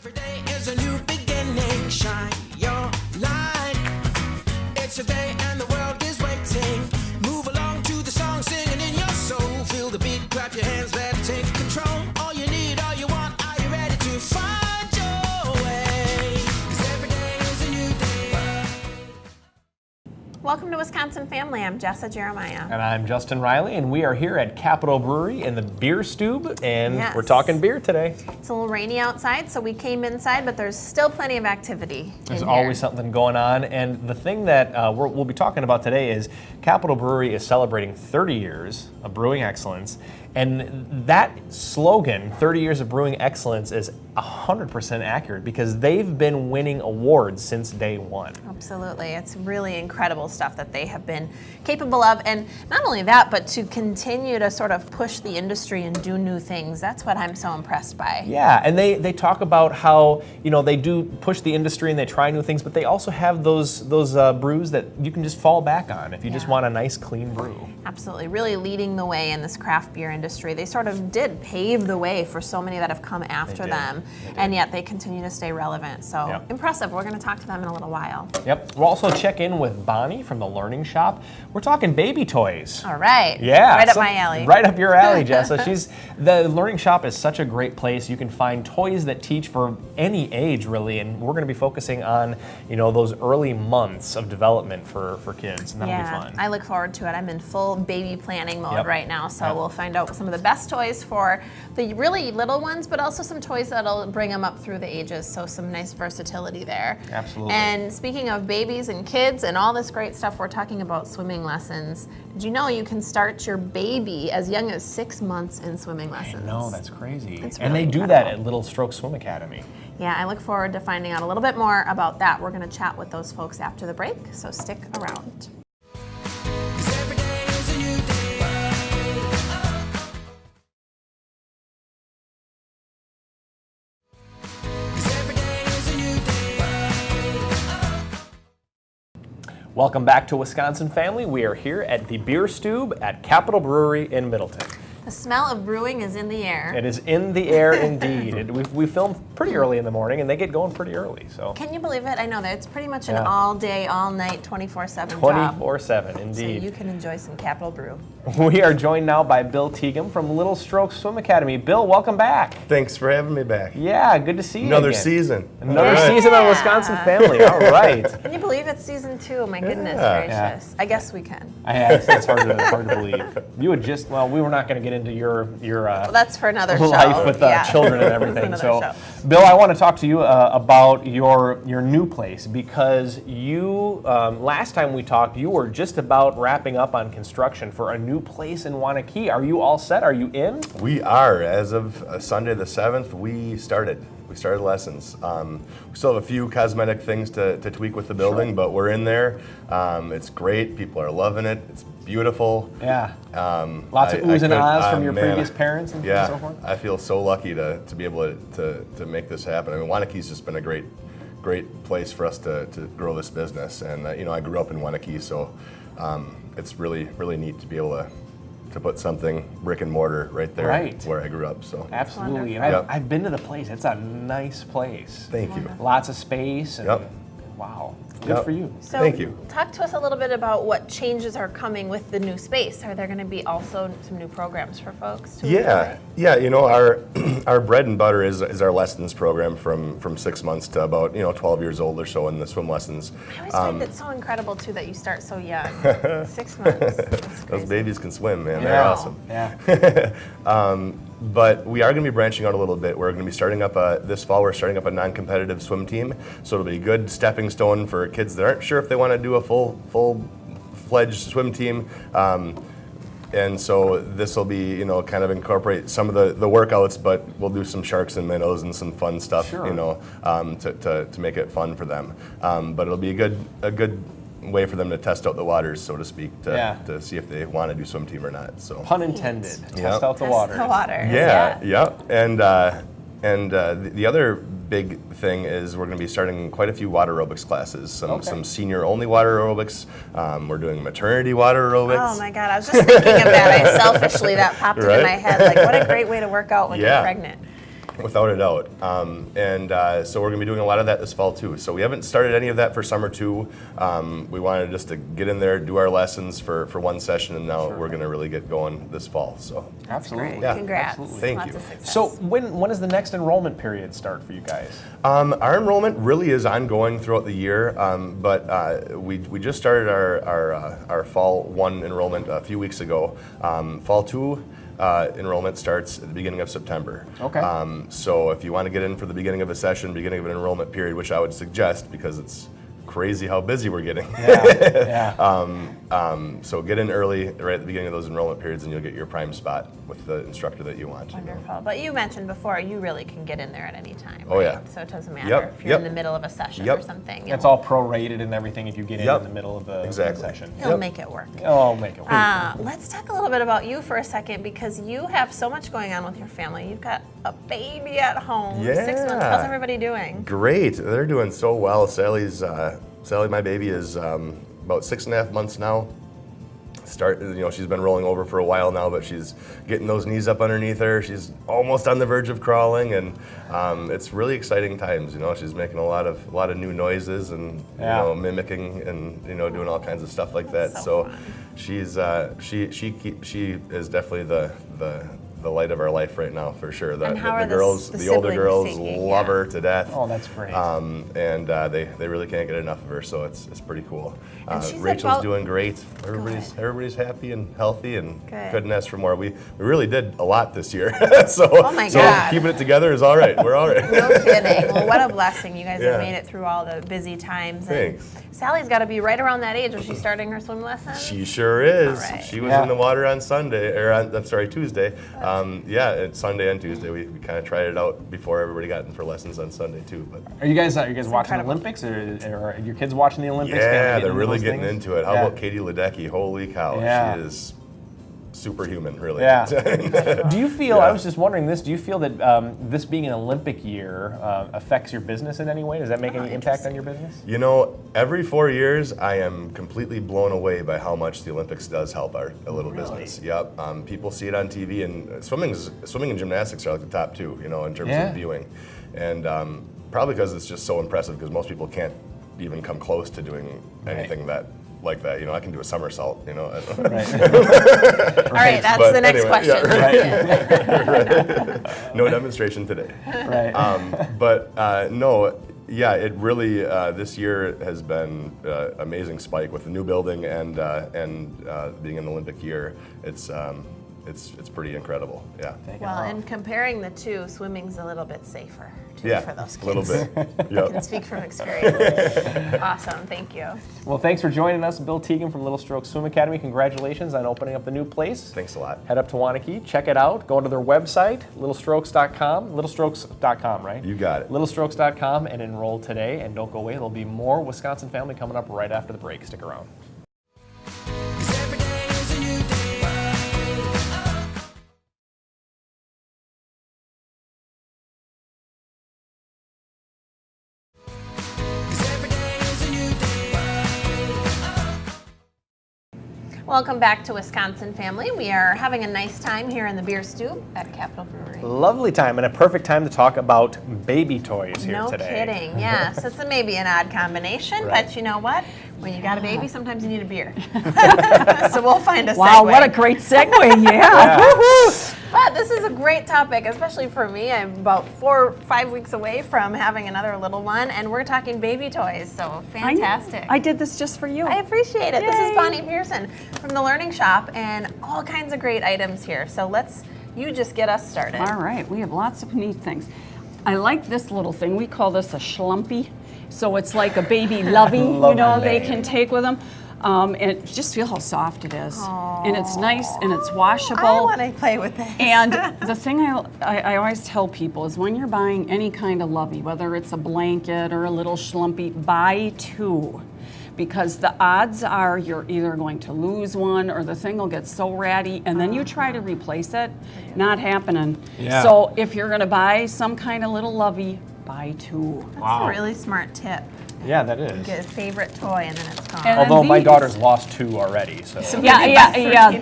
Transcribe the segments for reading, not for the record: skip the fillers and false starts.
Every day is a new beginning. Shine your light. It's a day and the world is waiting. Move along to the song, singing in your soul. Feel the beat, clap your hands, let it take control. All you need, all you want, are you ready to find your way? 'Cause every day is a new day. Welcome to Wisconsin Family. I'm Jessa Jeremiah. And I'm Justin Riley, and we are here at Capitol Brewery in the beer stube, and Yes. we're talking beer today. It's a little rainy outside, so we came inside, but there's still plenty of activity. There's in always here. something going on, and the thing that we'll be talking about today is Capitol Brewery is celebrating 30 years of brewing excellence, and that slogan, 30 years of brewing excellence, is 100% accurate because they've been winning awards since day one. Absolutely. It's really incredible stuff that they have been capable of. And not only that, but to continue to sort of push the industry and do new things. That's what I'm so impressed by. Yeah, and they talk about how, you know, they do push the industry and they try new things, but they also have those brews that you can just fall back on if you just want a nice, clean brew. Absolutely. Really leading the way in this craft beer industry. They sort of did pave the way for so many that have come after them, and yet they continue to stay relevant. So impressive. We're going to talk to them in a little while. Yep. We'll also check in with Bonnie from the Learning Shop. We're talking baby toys. All right. Yeah. Right up my alley. Right up your alley, Jessa. The Learning Shop is such a great place. You can find toys that teach for any age, really, and we're going to be focusing on, you know, those early months of development for kids, and that'll be fun. I look forward to it. I'm in full baby planning mode right now, so we'll find out some of the best toys for the really little ones, but also some toys that'll bring them up through the ages, so some nice versatility there. Absolutely. And speaking of babies and kids and all this great stuff, we're talking about swimming lessons. Did you know you can start your baby as young as 6 months in swimming lessons? No, that's crazy. It's and really they do that at Little Stroke Swim Academy. Yeah, I look forward to finding out a little bit more about that. We're going to chat with those folks after the break, so stick around. 'Cause every day is a new day. Welcome back to Wisconsin Family. We are here at the Beer Stube at Capitol Brewery in Middleton. The smell of brewing is in the air. It is in the air indeed. We filmed pretty early in the morning, and they get going pretty early. So Can you believe it? I know that it's pretty much an all day, all night, 24/7 job. 24/7, So indeed. you can enjoy some Capitol Brew. We are joined now by Bill Tygum from Little Stroke Swim Academy. Bill, welcome back. Thanks for having me back. Yeah, good to see you Another again. season. Another season on Wisconsin Family. All right. Can you believe it's season 2? My goodness Yeah. gracious. I guess we can. It's hard to believe. You would just, well, we were not going to get into your Well, that's for another show. life with children and everything. Another So, show. Bill, I want to talk to you about your new place because you last time we talked, you were just about wrapping up on construction for a new place in Wanakee. Are you all set? Are you in? We are. As of Sunday the 7th, we started lessons. We still have a few cosmetic things to tweak with the building, but we're in there. It's great. People are loving it. It's beautiful. Yeah. Lots of oohs and ahs from your previous parents and so forth. I feel so lucky to be able to make this happen. I mean, Wanakee's just been a great place for us to grow this business. And you know, I grew up in Wanakee, so it's really neat to be able to put something brick and mortar right there where I grew up. So Absolutely. And I've been to the place. It's a nice place. Thank you. Lots of space. And wow. Good for you. So Thank you. Talk to us a little bit about what changes are coming with the new space. Are there going to be also some new programs for folks to enjoy? Yeah. You know, our bread and butter is our lessons program from 6 months to about 12 years old or so in the swim lessons. I always find it so incredible too that you start so young. 6 months. That's Those crazy. babies can swim, man. They're awesome. Yeah. But we are going to be branching out a little bit. We're going to be starting up this fall. We're starting up a non-competitive swim team, so it'll be a good stepping stone for kids that aren't sure if they want to do a full-fledged swim team. And so this will be, kind of incorporate some of the workouts, but we'll do some sharks and minnows and some fun stuff, to make it fun for them. But it'll be a good way for them to test out the waters, so to speak, to see if they want to do swim team or not. So Pun intended. Test out the water. The water. Yeah. And the other big thing is we're going to be starting quite a few water aerobics classes. Some senior only water aerobics. We're doing maternity water aerobics. Oh my God, I was just thinking of that. That popped into my head. Like, what a great way to work out when you're pregnant. Without a doubt. So we're going to be doing a lot of that this fall too. So we haven't started any of that for summer too. We wanted just to get in there, do our lessons for one session, and now we're going to really get going this fall. So Absolutely. Yeah. Congrats. Absolutely. Thank Lots you. of success. So when does the next enrollment period start for you guys? Our enrollment really is ongoing throughout the year, but we just started our fall 1 enrollment a few weeks ago. Fall 2 enrollment starts at the beginning of September. Okay. So if you want to get in for the beginning of a session, beginning of an enrollment period, which I would suggest because it's crazy how busy we're getting. So get in early, right at the beginning of those enrollment periods, and you'll get your prime spot with the instructor that you want. Wonderful. But you mentioned before, you really can get in there at any time. Oh, right? yeah. So it doesn't matter Yep, if you're in yep. the middle of a session Yep. or something. It's all prorated and everything if you get Yep. in the middle of the Exactly. session. He'll make it work. Oh, make it work. Let's talk a little bit about you for a second because you have so much going on with your family. You've got a baby at home, 6 months. Yeah. How's everybody doing? Great, they're doing so well. Sally, my baby, is about 6.5 months now. She's been rolling over for a while now, but she's getting those knees up underneath her. She's almost on the verge of crawling, and it's really exciting times. She's making a lot of new noises and mimicking and doing all kinds of stuff like that. So So she's she is definitely the light of our life right now for sure. And how are the older siblings girls taking? love Yeah. her to death. Oh, that's great. And they really can't get enough of her, so it's pretty cool. And she said Rachel's about- doing great. Everybody's happy and healthy, and Good. couldn't ask for more. We really did a lot this year, so Oh my God. keeping it together is all right. We're all right. No kidding. Well, what a blessing. You guys Yeah. have made it through all the busy times. And Thanks. Sally's got to be right around that age. Was she starting her swim lesson? She sure is. All right. She was Yeah. in the water on Tuesday. It's Sunday and Tuesday. We kind of tried it out before everybody got in for lessons on Sunday too. But Are you guys watching incredible. the Olympics, or are your kids watching the Olympics? yeah, they're into really those getting things? into it. How Yeah. about Katie Ledecky? Holy cow, Yeah. she is superhuman, really. Yeah. Do you feel? Yeah. I was just wondering this. Do you feel that this being an Olympic year affects your business in any way? Does that make any impact on your business? Every 4 years, I am completely blown away by how much the Olympics does help our little business. Yep. People see it on TV, and swimming and gymnastics are like the top two, in terms Yeah. of viewing. And probably because it's just so impressive, because most people can't even come close to doing anything like that. I can do a somersault, Right. All right, that's But the next anyway, question. Right. No demonstration today. Right. It really this year has been amazing spike with the new building and being an Olympic year. It's pretty incredible. Yeah. Well, and comparing the two, swimming's a little bit safer too Yeah. for those kids. A little bit. I can Yep. speak from experience. Awesome, thank you. Well, thanks for joining us, Bill Tygum from Little Strokes Swim Academy. Congratulations on opening up the new place. Thanks a lot. Head up to Wanakee, check it out. Go to their website, littlestrokes.com. Littlestrokes.com, right? You got it. Littlestrokes.com and enroll today. And don't go away. There'll be more Wisconsin Family coming up right after the break. Stick around. 'Cause every day is a new day. Welcome back to Wisconsin Family. We are having a nice time here in the beer stew at Capitol Brewery. Lovely time and a perfect time to talk about baby toys here No today. kidding, yes. It's maybe an odd combination, Right. but you know what? When you got a baby, sometimes you need a beer. So we'll find a segue. Wow, what a great segue, yeah. But this is a great topic, especially for me. I'm about 4 or 5 weeks away from having another little one, and we're talking baby toys, so fantastic. I did this just for you. I appreciate it. This is Yay. Bonnie Pearson from the Learning Shop, and all kinds of great items here. So you just get us started. All right, we have lots of neat things. I like this little thing. We call this a schlumpy. So it's like a baby lovey, Love they that. can take with them. And just feel how soft it is. And it's nice and it's washable. I want to play with this. And the thing I always tell people is when you're buying any kind of lovey, whether it's a blanket or a little schlumpy, buy two. Because the odds are you're either going to lose one or the thing will get so ratty and then you try to replace it, not happening. Yeah. So if you're going to buy some kind of little lovey, buy 2. That's Wow. a really smart tip. Yeah, that is. Get a favorite toy and then it's gone. And Although my these- daughter's lost 2 already, so. Yeah.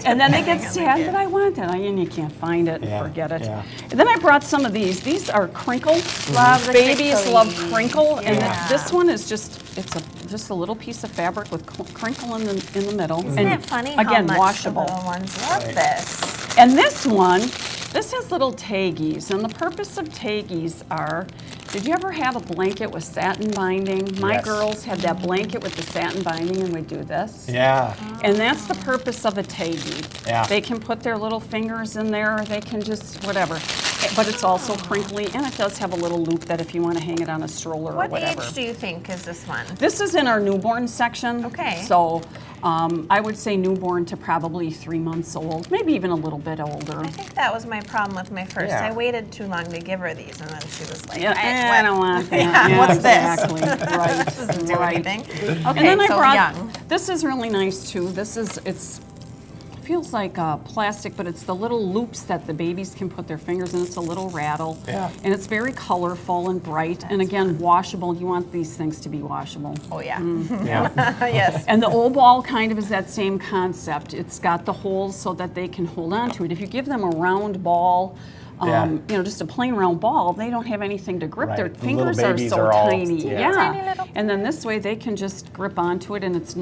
And then they get depending on the sad kid. that I want that, and you can't find it, and Yeah, forget it. yeah. And then I brought some of these. These are crinkle. Love the Babies crinkly. love crinkle, and Yeah. this one is just just a little piece of fabric with crinkle in the middle. Isn't and it funny how again, much washable. the little ones love this? And this one, this has little taggies, and the purpose of taggies are, did you ever have a blanket with satin binding? My Yes. girls had that blanket with the satin binding, and we'd do this. Yeah. And that's the purpose of a taggy. Yeah. They can put their little fingers in there, they can just, whatever. But it's also crinkly, and it does have a little loop that if you want to hang it on a stroller or What whatever. age do you think is this one? This is in our newborn section. Okay. So I would say newborn to probably 3 months old, maybe even a little bit older. I think that was my problem with my first. Yeah. I waited too long to give her these, and then she was like, Yeah, "What? I don't want that. Yeah, what's this?" exactly. Right. This doesn't do right. anything. And Okay, then I so brought, young. this is really nice too. It feels like plastic, but it's the little loops that the babies can put their fingers in. It's a little rattle. Yeah. And it's very colorful and bright. And again, washable. You want these things to be washable. Oh yeah, Yeah. yes. And the old ball kind of is that same concept. It's got the holes so that they can hold on to it. If you give them a round ball, Yeah. just a plain round ball, they don't have anything to grip. Right. Their The little fingers are babies so are all- tiny. yeah. Tiny little And then this way they can just grip onto it, and it's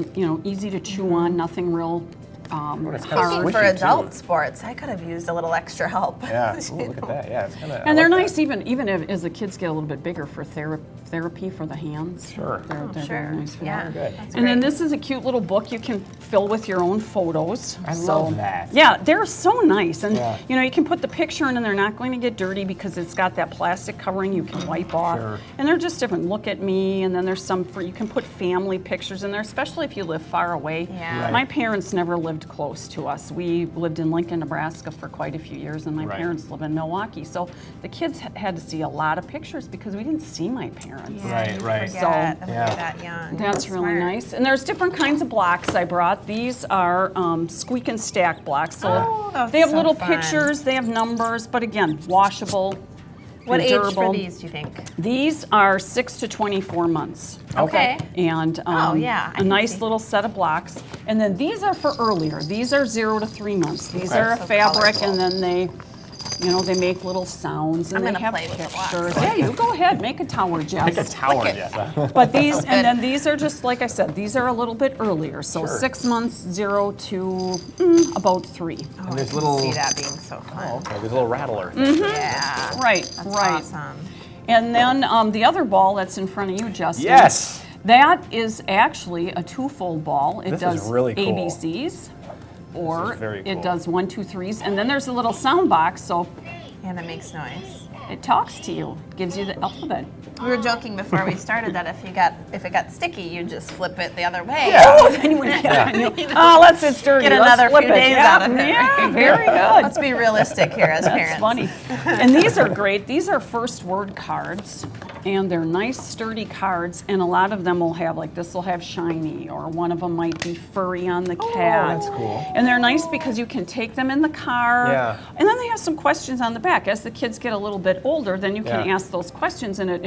easy to chew on. Nothing real it's kinda hard. squishy. For too. adult sports, I could have used a little extra help. Yeah. Ooh, look at that. Yeah, it's kind of. And they're nice even if, as the kids get a little bit bigger for therapy for the hands. Sure. They're Sure. very nice for Yeah. that. Good. That's And then great. this is a cute little book you can fill with your own photos. I love that. Yeah, they're so nice. And Yeah. you can put the picture in and they're not going to get dirty because it's got that plastic covering you can wipe off. Sure. And they're just different. Look at me, and then there's some you can put family pictures in there, especially if you live far away. Yeah. Right. My parents never lived close to us. We lived in Lincoln, Nebraska for quite a few years, and my Right. parents live in Milwaukee. So the kids had to see a lot of pictures because we didn't see my parents. Yeah, Right, you right. Forget So- that when Yeah. you're that young. That's really Smart. nice. And there's different kinds of blocks I brought. These are squeak and stack blocks. So Oh, that's they have so little fun. pictures, they have numbers, but again, washable. What and age durable. for these, do you think? These are 6 to 24 months. Okay. And Oh, yeah, I a can nice see. little set of blocks. And then these are for earlier. These are 0 to 3 months. These Okay. are a So fabric, colorful. and then they make little sounds, and I'm they gonna have play with the blocks. pictures. Yeah, you go ahead, make a tower, Jess. Like a tower, Wicked. yes. But these, good. and then these are just, like I said, these are a little bit earlier. So Sure. 6 months, 0 to about 3. Oh, And I there's can little- see that being so fun. Oh, okay. There's a little rattler. Yeah. Right, That's right. awesome. And then the other ball that's in front of you, Justin. Yes. That is actually a two-fold ball. It This is does really cool. ABCs, or is very it cool. does 1, 2, 3s, and then there's a little sound box, so And it makes noise. it talks to you, gives you the alphabet. We were joking before we started that if it got sticky, you just flip it the other way. Oh, it's dirty. Get Let's another flip few it. days Yeah, out of it. Yeah, very good. Let's be realistic here as That's parents. funny. And these are great. These are first word cards, and they're nice, sturdy cards. And a lot of them will have, like this will have shiny, or one of them might be furry on the cat. that's cool. And they're nice because you can take them in the car. Yeah. And then they have some questions on the back. As the kids get a little bit older, then you can Yeah. ask those questions, and it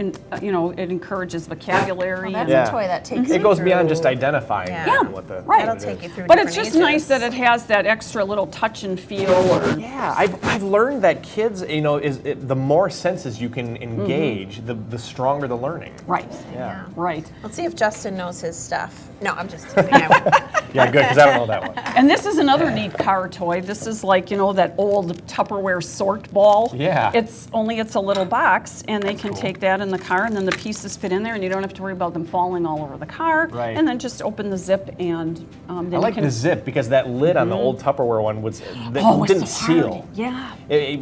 encourages vocabulary. Well, and that's Yeah. a toy that takes It goes you beyond through- just identifying Yeah. what the Right. That'll what it take is. you through But it's different just ages. nice that it has that extra little touch and feel. Or, Yeah, I've learned that kids, the more senses you can engage, the stronger the learning. right. Yeah. Right. Let's see if Justin knows his stuff. No, I'm just teasing. I won't. Yeah, good, because I don't know that one. And this is another neat car toy. This is like, that old Tupperware sort ball. Yeah. It's a little box, and they can take that in the car, and then the pieces fit in there, and you don't have to worry about them falling all over the car. Right. And then just open the zip, and then I like you can. the zip because that lid on the old Tupperware one It's didn't so hard. seal. Yeah.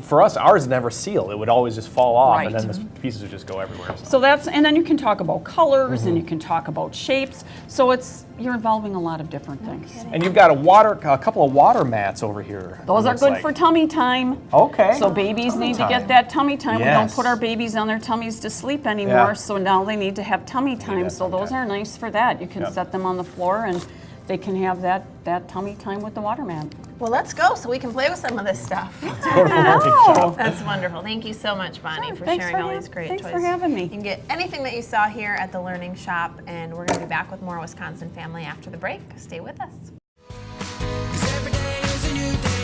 For us, ours never sealed. It would always just fall off, and Right. then the pieces would just go everywhere. So and then you can talk about colors, and you can talk about shapes. So you're involving a lot of different things. And you've got a couple of water mats over here. Those it are looks good like. for tummy time. Okay. So babies Tummy need to time. get that tummy time. We don't Yes. put our babies on their tummies to sleep anymore, Yeah. so now they need to have tummy time. have So tummy those time. are nice for that. You can Yep. set them on the floor, and they can have that tummy time with the water mat. Well, let's go so we can play with some of this stuff. Go to the learning shop. That's wonderful. Thank you so much, Bonnie, for Thanks sharing for all these great thanks toys. for having me. You can get anything that you saw here at the Learning Shop, and we're going to be back with more Wisconsin Family after the break. Stay with us. 'Cause every day is a new day.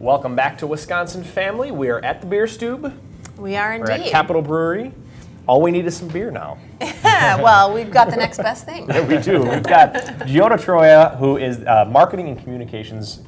Welcome back to Wisconsin Family. We are at the Beer Stube. We are We're at indeed. Capitol Brewery. All we need is some beer now. Well, we've got the next best thing. Yeah, we do. We've got Giotto Troia, who is Marketing and Communications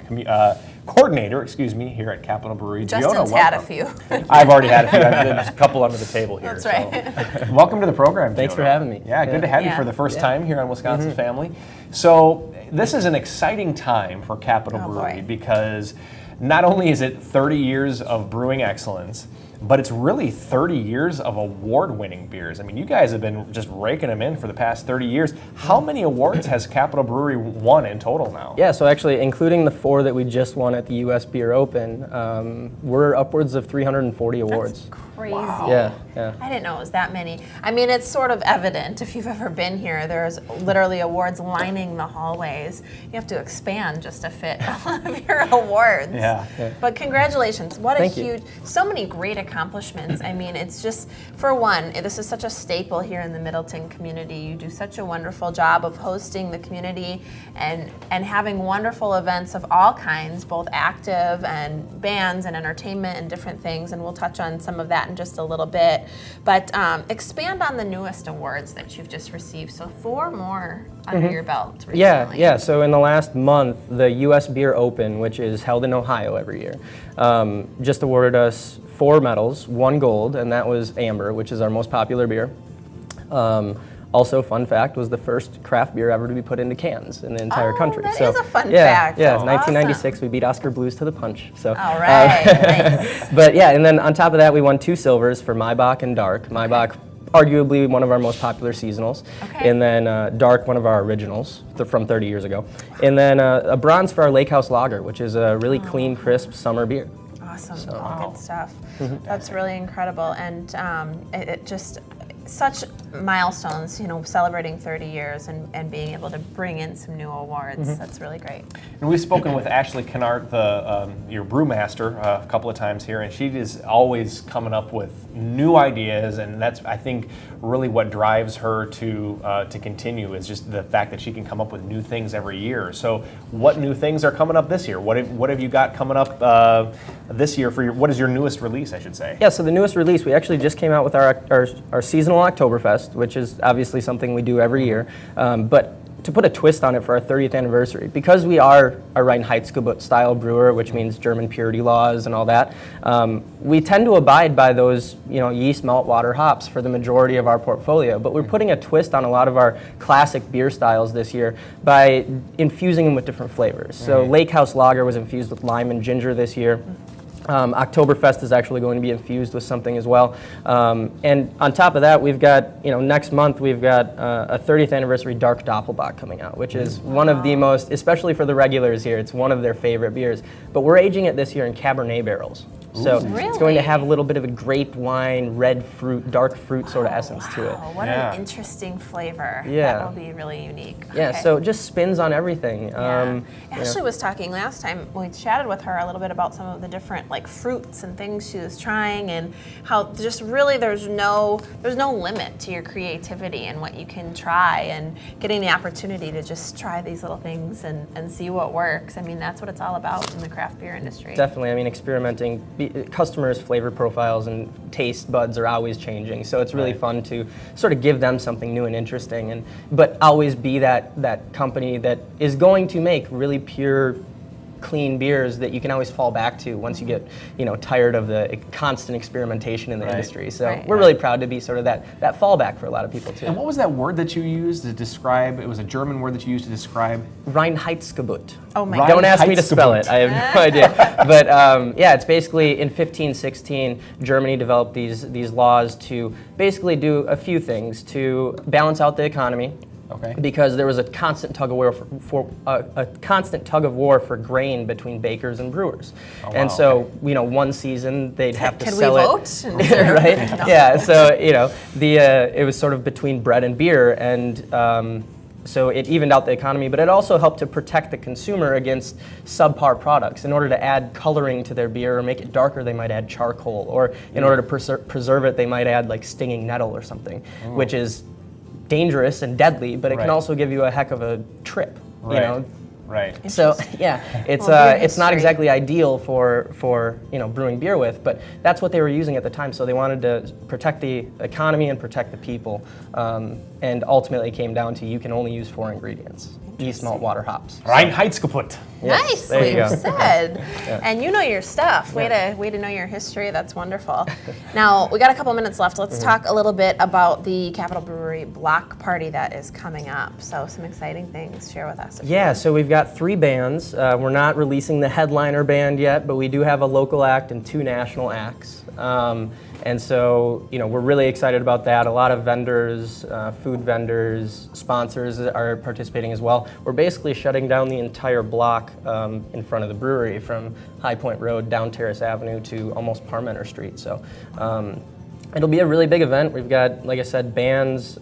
Coordinator, here at Capitol Brewery. Justin's Giotto, had a welcome. few. I've already had a few. There's a couple under the table here. That's right. So. Welcome to the program, Thanks Giotto. for having me. Yeah, good to have you Yeah. for the first time here on Wisconsin Family. So this is an exciting time for Capitol Brewery boy. because not only is it 30 years of brewing excellence, but it's really 30 years of award-winning beers. I mean, you guys have been just raking them in for the past 30 years. How many awards has Capitol Brewery won in total now? Yeah, so actually, including the 4 that we just won at the U.S. Beer Open, we're upwards of 340 awards. Crazy. Yeah. I didn't know it was that many. I mean, it's sort of evident if you've ever been here. There's literally awards lining the hallways. You have to expand just to fit all of your awards. Yeah. But congratulations. What Thank a you. huge, so many great accomplishments. I mean, it's just, for one, this is such a staple here in the Middleton community. You do such a wonderful job of hosting the community and having wonderful events of all kinds, both active and bands and entertainment and different things. And we'll touch on some of that in just a little bit. But expand on the newest awards that you've just received. So 4 more under your belt recently. Yeah. So in the last month, the U.S. Beer Open, which is held in Ohio every year, just awarded us 4 medals, 1 gold, and that was Amber, which is our most popular beer. Also, fun fact, was the first craft beer ever to be put into cans in the entire country. That So is a fun yeah, fact. Yeah, That's 1996, we beat Oscar Blues to the punch. So. All right. Nice. But yeah, and then on top of that, we won 2 silvers for Maibach and Dark. Maibach, arguably one of our most popular seasonals. Okay. And then Dark, one of our originals from 30 years ago. And then a bronze for our Lake House Lager, which is a really clean, crisp summer beer. Awesome. All good stuff. That's really incredible. And it just, such milestones, celebrating 30 years and being able to bring in some new awards. That's really great. And we've spoken with Ashley Kennard, your brewmaster, a couple of times here, and she is always coming up with new ideas, and that's, I think, really what drives her to continue is just the fact that she can come up with new things every year. So, what new things are coming up this year? What have you got coming up this year for what is your newest release, I should say? Yeah, so the newest release, we actually just came out with our seasonal Oktoberfest, which is obviously something we do every year. But to put a twist on it for our 30th anniversary, because we are a Reinheitsgebot style brewer, which means German purity laws and all that, we tend to abide by those yeast, malt, water, hops for the majority of our portfolio. But we're putting a twist on a lot of our classic beer styles this year by infusing them with different flavors. So Lake House Lager was infused with lime and ginger this year. Oktoberfest is actually going to be infused with something as well. And on top of that, we've got, next month, we've got a 30th anniversary Dark Doppelbock coming out, which is one of the most, especially for the regulars here, it's one of their favorite beers. But we're aging it this year in Cabernet barrels. So it's going to have a little bit of a grape wine, red fruit, dark fruit sort of essence to it. What an interesting flavor. Yeah. That will be really unique. Yeah, Okay. so it just spins on everything. Yeah. Ashley was talking last time, we chatted with her a little bit about some of the different fruits and things she was trying, and how just really there's no limit to your creativity and what you can try, and getting the opportunity to just try these little things and see what works. I mean, that's what it's all about in the craft beer industry. Definitely. I mean, experimenting. Customers' flavor profiles and taste buds are always changing, so it's really fun to sort of give them something new and interesting, but always be that company that is going to make really pure, clean beers that you can always fall back to once you get tired of the constant experimentation in the industry. So we're really proud to be sort of that fallback for a lot of people too. And what was that word that you used to describe? It was a German word that you used to describe. Reinheitsgebot. Oh my Don't ask me to spell it. I have no idea. But yeah, it's basically in 1516, Germany developed these laws to basically do a few things to balance out the economy, Okay. Because there was a constant tug of war for a constant tug of war for grain between bakers and brewers. Oh, and wow, so, you know, one season they'd have to Can we sell it. vote? Right? No. Yeah. So, you know, it was sort of between bread and beer, and so it evened out the economy, but it also helped to protect the consumer against subpar products. In order to add coloring to their beer or make it darker, they might add charcoal, or in order to preserve it, they might add like stinging nettle or something, which is dangerous and deadly, but it Right. can also give you a heck of a trip. Right. You know. Right. So yeah, it's Well, beer it's not history. exactly ideal for you know, brewing beer with, but that's what they were using at the time. So they wanted to protect the economy and protect the people, and ultimately it came down to you can only use 4 ingredients: yeast, malt, water, hops. Reinheitsgebot. Yes, there you Nicely go. said. And you know your stuff. Way to know your history. That's wonderful. Now we got a couple minutes left. Let's talk a little bit about the Capitol Brewery block party that is coming up. So some exciting things. Share with us. Yeah, so we've got 3 bands. We're not releasing the headliner band yet, but we do have a local act and 2 national acts. And so, you know, we're really excited about that. A lot of vendors, food vendors, sponsors are participating as well. We're basically shutting down the entire block in front of the brewery, from High Point Road down Terrace Avenue to almost Parmenter Street. So it'll be a really big event. We've got, like I said, bands,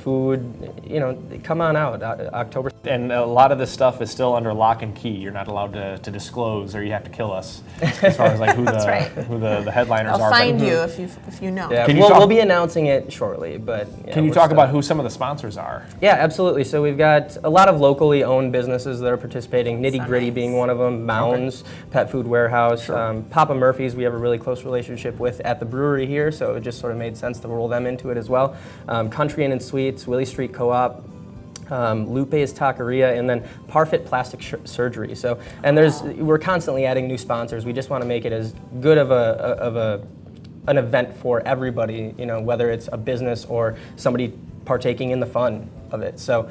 food. You know, come on out, October. And a lot of this stuff is still under lock and key. You're not allowed to disclose, or you have to kill us as far as like who That's the right. who the headliners I'll are. find But you if you know. Yeah, Can you we'll talk- be announcing it shortly, but yeah, Can you we're talk still- about who some of the sponsors are? Yeah, absolutely. So we've got a lot of locally owned businesses that are participating, Nitty So Gritty nice. being one of them, Mounds, Pet Food Warehouse, Papa Murphy's we have a really close relationship with at the brewery here, so it just sort of made sense to roll them into it as well. Country Inn and Sweets, Willie Street Co-op, Lupe's Taqueria, and then Parfit Plastic Surgery. So, and we're constantly adding new sponsors. We just want to make it as good of an event for everybody, you know, whether it's a business or somebody partaking in the fun of it. So,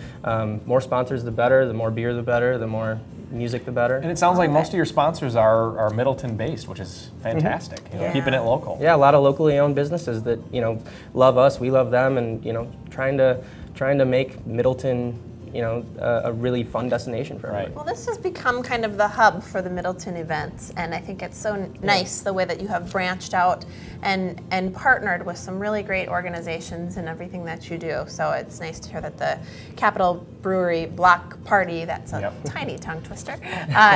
more sponsors the better. The more beer the better. The more music the better. And it sounds like most of your sponsors are Middleton based, which is fantastic. You know, Yeah. keeping it local. Yeah, a lot of locally owned businesses that, you know, love us, we love them, and, you know, trying to make Middleton, you know, a really fun destination for everybody. Right. Well, this has become kind of the hub for the Middleton events, and I think it's so nice the way that you have branched out and partnered with some really great organizations in everything that you do. So it's nice to hear that the Capitol Brewery block party, that's a Yep. tiny tongue twister,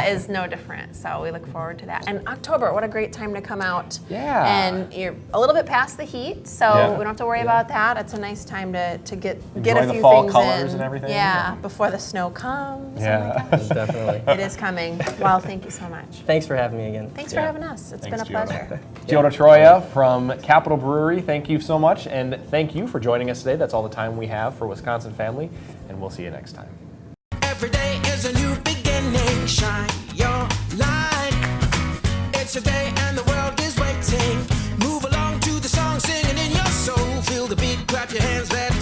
is no different. So we look forward to that. And October, what a great time to come out. Yeah. And you're a little bit past the heat, so Yeah. we don't have to worry about that. It's a nice time to get Enjoy a the few fall things colors in. and everything. Yeah, before the snow comes. Yeah. Oh my gosh. Definitely. It is coming. Well, thank you so much. Thanks for having me again. Thanks Yeah. for having us. It's Thanks, been a Giotto. pleasure. Giotto Troia from Capitol Brewery, thank you so much, and thank you for joining us today. That's all the time we have for Wisconsin Family, and we'll see you next time. Every day is a new beginning. Shine your light. It's a day and the world is waiting. Move along to the song, singing in your soul. Feel the beat, clap your hands, let